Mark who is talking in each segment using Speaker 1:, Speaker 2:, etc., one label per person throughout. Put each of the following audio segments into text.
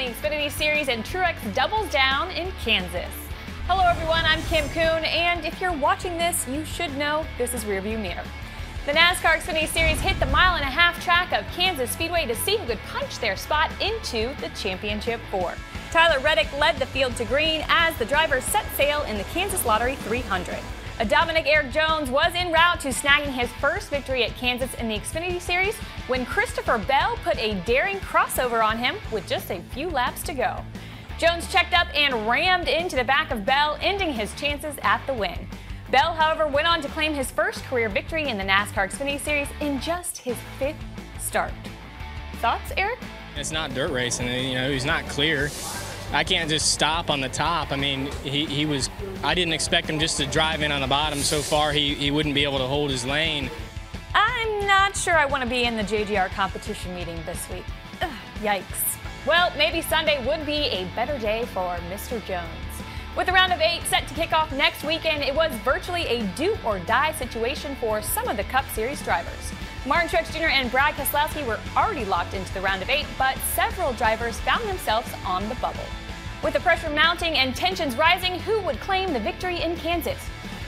Speaker 1: the Xfinity Series, and Truex doubles down in Kansas. Hello everyone, I'm Kim Coon, and if you're watching this, you should know this is Rearview Mirror. The NASCAR Xfinity Series hit the mile-and-a-half track of Kansas Speedway to see who could punch their spot into the championship four. Tyler Reddick led the field to green as the drivers set sail in the Kansas Lottery 300. Dominic Eric Jones was en route to snagging his first victory at Kansas in the Xfinity Series when Christopher Bell put a daring crossover on him with just a few laps to go. Jones checked up and rammed into the back of Bell, ending his chances at the win. Bell, however, went on to claim his first career victory in the NASCAR Xfinity Series in just his 5th start. Thoughts, Eric?
Speaker 2: It's not dirt racing, he's not clear. I can't just stop on the top. I mean, I didn't expect him just to drive in on the bottom so far. He wouldn't be able to hold his lane.
Speaker 1: I'm not sure I want to be in the JGR competition meeting this week. Ugh, yikes. Well, maybe Sunday would be a better day for Mr. Jones. With the round of 8 set to kick off next weekend, it was virtually a do-or-die situation for some of the Cup Series drivers. Martin Truex Jr. and Brad Keselowski were already locked into the round of 8, but several drivers found themselves on the bubble. With the pressure mounting and tensions rising, who would claim the victory in Kansas?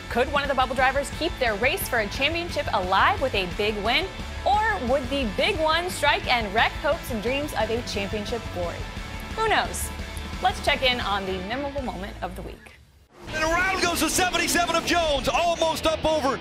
Speaker 1: Could one of the bubble drivers keep their race for a championship alive with a big win? Or would the big one strike and wreck hopes and dreams of a championship glory? Who knows? Let's check in on the memorable moment of the week.
Speaker 3: And around goes the 77 of Jones, almost up over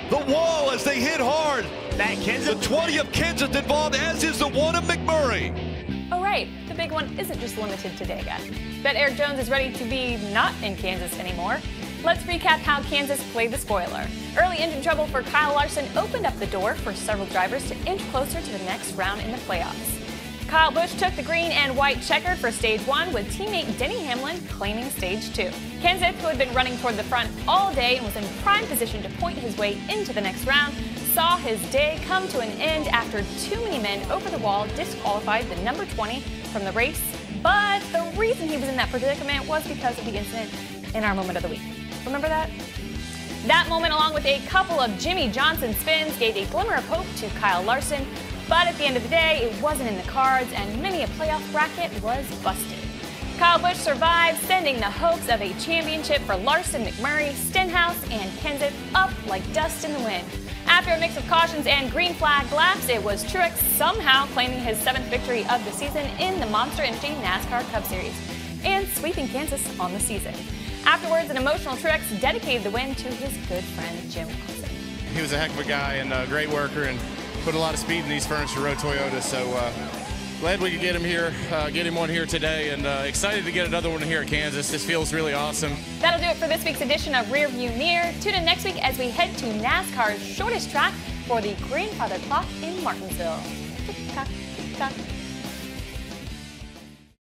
Speaker 3: the wall as they hit hard. The 20 of Kansas involved, as is the 1 of McMurray.
Speaker 1: Oh right, the big one isn't just limited to Dega. Bet Eric Jones is ready to be not in Kansas anymore. Let's recap how Kansas played the spoiler. Early engine trouble for Kyle Larson opened up the door for several drivers to inch closer to the next round in the playoffs. Kyle Busch took the green and white checkered for stage 1, with teammate Denny Hamlin claiming stage 2. Kenseth, who had been running toward the front all day and was in prime position to point his way into the next round, saw his day come to an end after too many men over the wall disqualified the number 20 from the race. But the reason he was in that predicament was because of the incident in our moment of the week. Remember that? That moment, along with a couple of Jimmy Johnson spins, gave a glimmer of hope to Kyle Larson. But at the end of the day, it wasn't in the cards, and many a playoff bracket was busted. Kyle Busch survived, sending the hopes of a championship for Larson, McMurray, Stenhouse, and Kenseth up like dust in the wind. After a mix of cautions and green flag laps, it was Truex somehow claiming his 7th victory of the season in the Monster Energy NASCAR Cup Series, and sweeping Kansas on the season. Afterwards, an emotional Truex dedicated the win to his good friend Jim Wilson.
Speaker 4: He was a heck of a guy and a great worker, and put a lot of speed in these Furniture Row Toyotas, so glad we could get him here, get him one here today, and excited to get another one here at Kansas. This feels really awesome. That'll
Speaker 1: do it for this week's edition of Rearview Mirror. Tune in next week as we head to NASCAR's shortest track for the grandfather clock in Martinsville. Tick-tock, tick-tock.